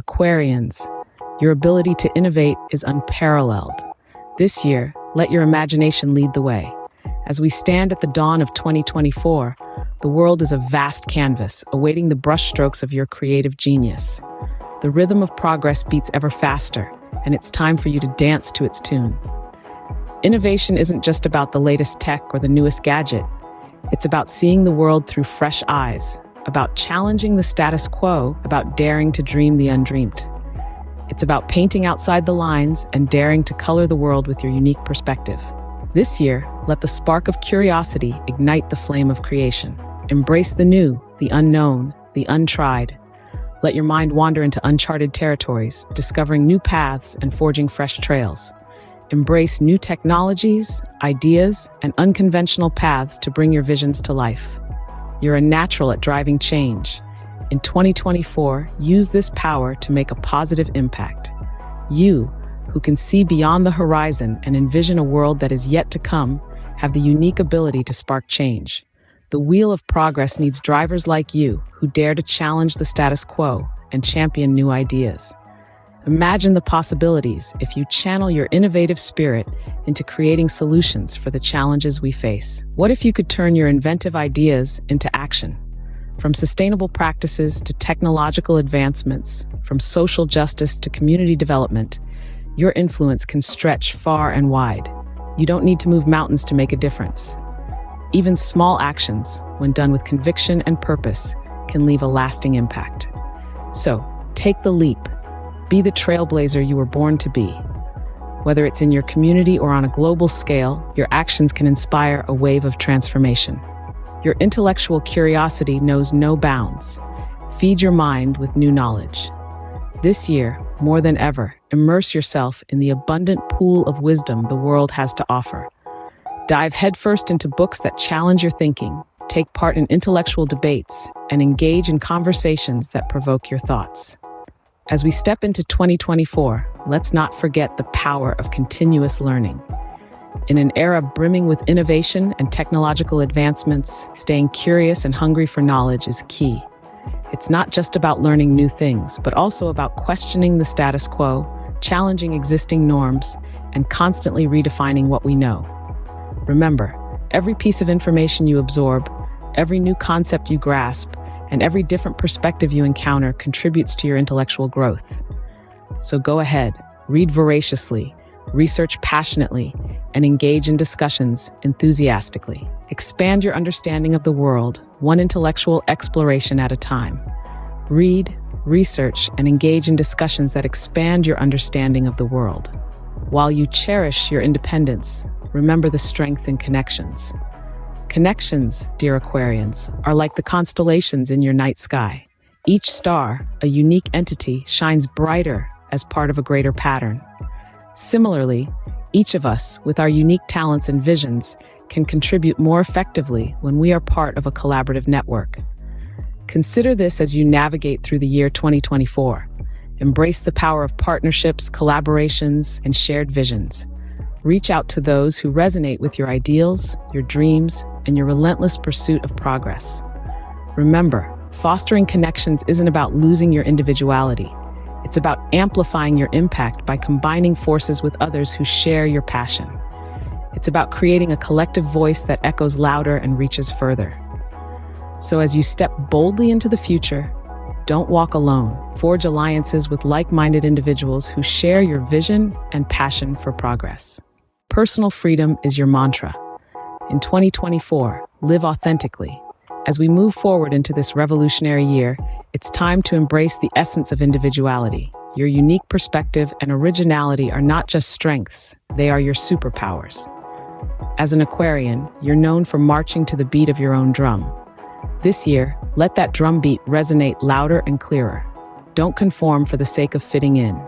Aquarians, your ability to innovate is unparalleled. This year, let your imagination lead the way. As we stand at the dawn of 2024, the world is a vast canvas, awaiting the brushstrokes of your creative genius. The rhythm of progress beats ever faster, and it's time for you to dance to its tune. Innovation isn't just about the latest tech or the newest gadget. It's about seeing the world through fresh eyes, about challenging the status quo, about daring to dream the undreamed. It's about painting outside the lines and daring to color the world with your unique perspective. This year, let the spark of curiosity ignite the flame of creation. Embrace the new, the unknown, the untried. Let your mind wander into uncharted territories, discovering new paths and forging fresh trails. Embrace new technologies, ideas, and unconventional paths to bring your visions to life. You're a natural at driving change. In 2024, use this power to make a positive impact. You, who can see beyond the horizon and envision a world that is yet to come, have the unique ability to spark change. The wheel of progress needs drivers like you who dare to challenge the status quo and champion new ideas. Imagine the possibilities if you channel your innovative spirit into creating solutions for the challenges we face. What if you could turn your inventive ideas into action? From sustainable practices to technological advancements, from social justice to community development, your influence can stretch far and wide. You don't need to move mountains to make a difference. Even small actions, when done with conviction and purpose, can leave a lasting impact. So, take the leap. Be the trailblazer you were born to be. Whether it's in your community or on a global scale, your actions can inspire a wave of transformation. Your intellectual curiosity knows no bounds. Feed your mind with new knowledge. This year, more than ever, immerse yourself in the abundant pool of wisdom the world has to offer. Dive headfirst into books that challenge your thinking, take part in intellectual debates, and engage in conversations that provoke your thoughts. As we step into 2024, let's not forget the power of continuous learning. In an era brimming with innovation and technological advancements, staying curious and hungry for knowledge is key. It's not just about learning new things, but also about questioning the status quo, challenging existing norms, and constantly redefining what we know. Remember, every piece of information you absorb, every new concept you grasp, and every different perspective you encounter contributes to your intellectual growth. So go ahead, read voraciously, research passionately, and engage in discussions enthusiastically. Expand your understanding of the world, one intellectual exploration at a time. Read, research, and engage in discussions that expand your understanding of the world. While you cherish your independence, remember the strength in connections. Connections, dear Aquarians, are like the constellations in your night sky. Each star, a unique entity, shines brighter as part of a greater pattern. Similarly, each of us, with our unique talents and visions, can contribute more effectively when we are part of a collaborative network. Consider this as you navigate through the year 2024. Embrace the power of partnerships, collaborations, and shared visions. Reach out to those who resonate with your ideals, your dreams, and your relentless pursuit of progress. Remember, fostering connections isn't about losing your individuality. It's about amplifying your impact by combining forces with others who share your passion. It's about creating a collective voice that echoes louder and reaches further. So as you step boldly into the future, don't walk alone. Forge alliances with like-minded individuals who share your vision and passion for progress. Personal freedom is your mantra. In 2024, live authentically. As we move forward into this revolutionary year, it's time to embrace the essence of individuality. Your unique perspective and originality are not just strengths, they are your superpowers. As an Aquarian, you're known for marching to the beat of your own drum. This year, let that drum beat resonate louder and clearer. Don't conform for the sake of fitting in.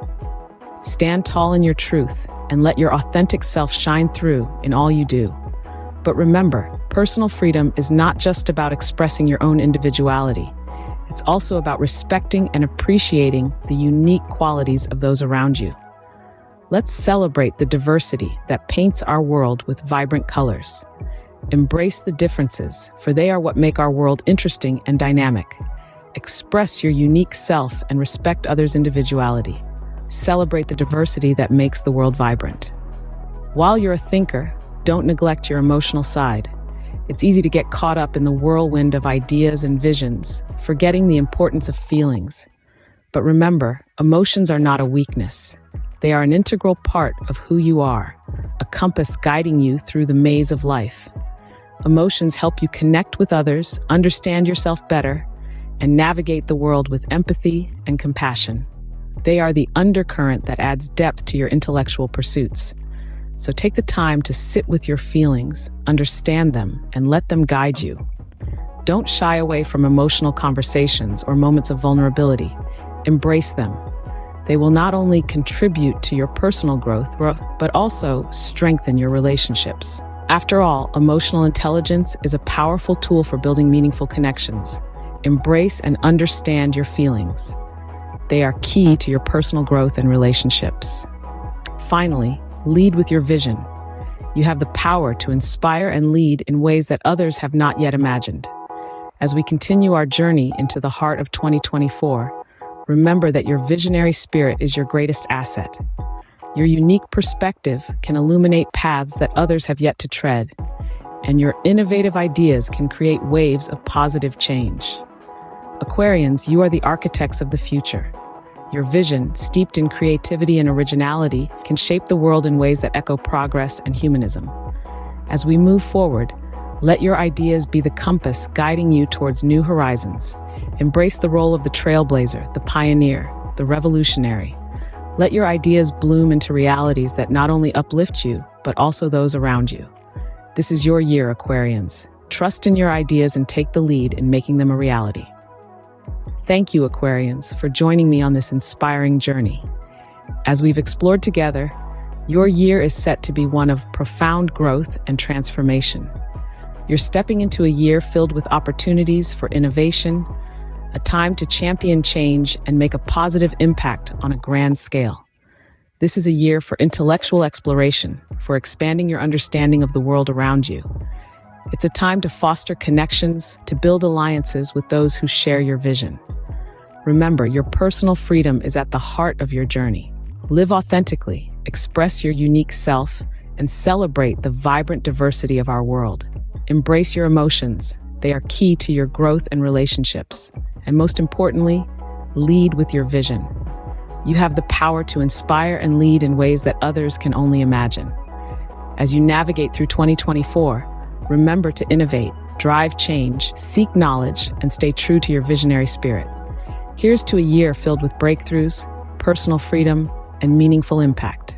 Stand tall in your truth and let your authentic self shine through in all you do. But remember, personal freedom is not just about expressing your own individuality. It's also about respecting and appreciating the unique qualities of those around you. Let's celebrate the diversity that paints our world with vibrant colors. Embrace the differences, for they are what make our world interesting and dynamic. Express your unique self and respect others' individuality. Celebrate the diversity that makes the world vibrant. While you're a thinker, don't neglect your emotional side. It's easy to get caught up in the whirlwind of ideas and visions, forgetting the importance of feelings. But remember, emotions are not a weakness. They are an integral part of who you are, a compass guiding you through the maze of life. Emotions help you connect with others, understand yourself better, and navigate the world with empathy and compassion. They are the undercurrent that adds depth to your intellectual pursuits. So take the time to sit with your feelings, understand them, and let them guide you. Don't shy away from emotional conversations or moments of vulnerability. Embrace them. They will not only contribute to your personal growth, but also strengthen your relationships. After all, emotional intelligence is a powerful tool for building meaningful connections. Embrace and understand your feelings. They are key to your personal growth and relationships. Finally, lead with your vision. You have the power to inspire and lead in ways that others have not yet imagined. As we continue our journey into the heart of 2024, remember that your visionary spirit is your greatest asset. Your unique perspective can illuminate paths that others have yet to tread, and your innovative ideas can create waves of positive change. Aquarians, you are the architects of the future. Your vision, steeped in creativity and originality, can shape the world in ways that echo progress and humanism. As we move forward, let your ideas be the compass guiding you towards new horizons. Embrace the role of the trailblazer, the pioneer, the revolutionary. Let your ideas bloom into realities that not only uplift you, but also those around you. This is your year, Aquarians. Trust in your ideas and take the lead in making them a reality. Thank you, Aquarians, for joining me on this inspiring journey. As we've explored together, your year is set to be one of profound growth and transformation. You're stepping into a year filled with opportunities for innovation, a time to champion change and make a positive impact on a grand scale. This is a year for intellectual exploration, for expanding your understanding of the world around you. It's a time to foster connections, to build alliances with those who share your vision. Remember, your personal freedom is at the heart of your journey. Live authentically, express your unique self, and celebrate the vibrant diversity of our world. Embrace your emotions. They are key to your growth and relationships. And most importantly, lead with your vision. You have the power to inspire and lead in ways that others can only imagine. As you navigate through 2024, remember to innovate, drive change, seek knowledge, and stay true to your visionary spirit. Here's to a year filled with breakthroughs, personal freedom, and meaningful impact.